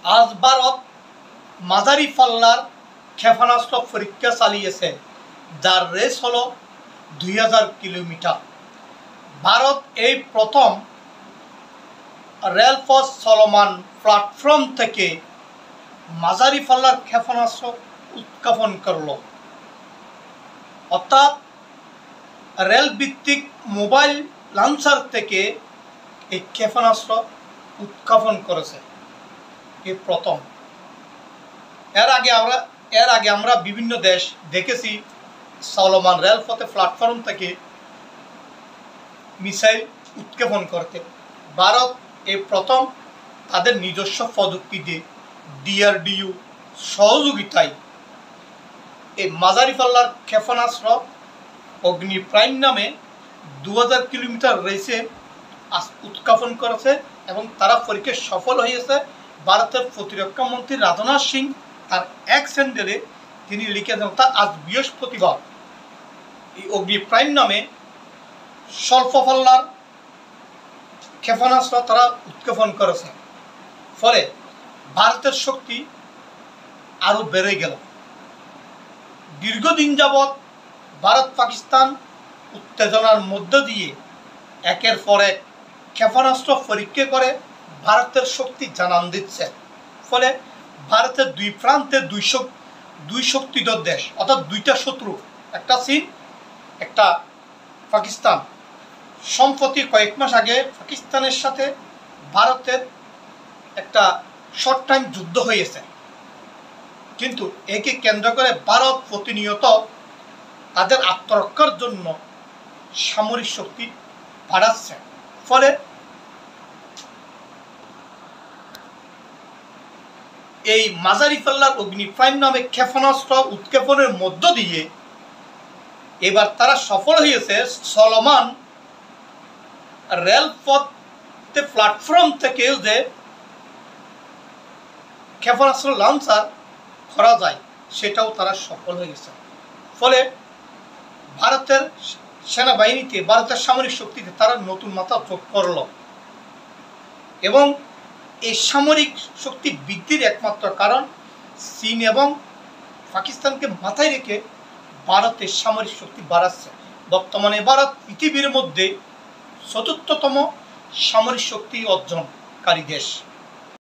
আজ ভারত মাঝারি পাল্লার ক্ষেপণাস্ত্র পরীক্ষা চালিয়েছে, যার রেস হলো 2000 কিলোমিটার। ভারত এই প্রথম রেলপথ চলমান প্ল্যাটফর্ম থেকে মাঝারি পাল্লার ক্ষেপণাস্ত্র উৎক্ষেপণ করল, অর্থাৎ রেল ভিত্তিক মোবাইল লঞ্চার থেকে এই ক্ষেপণাস্ত্র উৎক্ষেপণ করেছে এই প্রথম। এর আগে আমরা বিভিন্ন দেশ দেখেছি চলমান রেলপথে প্ল্যাটফর্ম থেকে মিসাইল উৎক্ষেপণ করতে। ভারত এই প্রথম তাদের নিজস্ব প্রযুক্তি দিয়ে DRDO সহযোগিতায় এই মাঝারি পাল্লার ক্ষেপণাস্ত্র অগ্নি প্রাইম নামে 2000 কিলোমিটার রেসে উৎক্ষেপণ করেছে এবং তারা পরীক্ষায় সফল হয়েছে। ভারতের প্রতিরক্ষা মন্ত্রী রাজনাথ সিং তার এক স্যান্ডেলে তিনি লিখেছেন, তা আজ বৃহস্পতিবার এই অগ্নি প্রাইম নামে স্বল্প পাল্লার ক্ষেপণাস্ত্র তারা উৎক্ষেপণ করেছে। ফলে ভারতের শক্তি আরও বেড়ে গেল। দীর্ঘদিন যাবৎ ভারত পাকিস্তান উত্তেজনার মধ্য দিয়ে একের পর এক ক্ষেপণাস্ত্র পরীক্ষা করে ভারতের শক্তি জানান দিচ্ছে। ফলে ভারতের দুই প্রান্তে দুই শক্তিধর দেশ, অর্থাৎ দুইটা শত্রু, একটা চীন একটা পাকিস্তান। সম্প্রতি কয়েক মাস আগে পাকিস্তানের সাথে ভারতের একটা শর্ট টাইম যুদ্ধ হয়েছে, কিন্তু একে কেন্দ্র করে ভারত প্রতিনিয়ত তাদের আত্মরক্ষার জন্য সামরিক শক্তি বাড়াচ্ছে। ফলে এই মাঝারি পাল্লার অগ্নি প্রাইম নামে ক্ষেপণাস্ত্র উৎক্ষেপণের মধ্য দিয়ে এবার তারা সফল হয়েছে চলমান রেলপথে প্ল্যাটফর্ম থেকে যে ক্ষেপণাস্ত্র লঞ্চার করা যায় সেটাও তারা সফল হয়েছে। ফলে ভারতের সেনাবাহিনীতে, ভারতের সামরিক শক্তিতে তারা নতুন মাত্রা যোগ করল এবং এই সামরিক শক্তি বৃদ্ধির একমাত্র কারণ চীন এবং পাকিস্তানকে মাথায় রেখে ভারতের সামরিক শক্তি বাড়াচ্ছে। বর্তমানে ভারত পৃথিবীর মধ্যে 4র্থতম সামরিক শক্তি অর্জনকারী দেশ।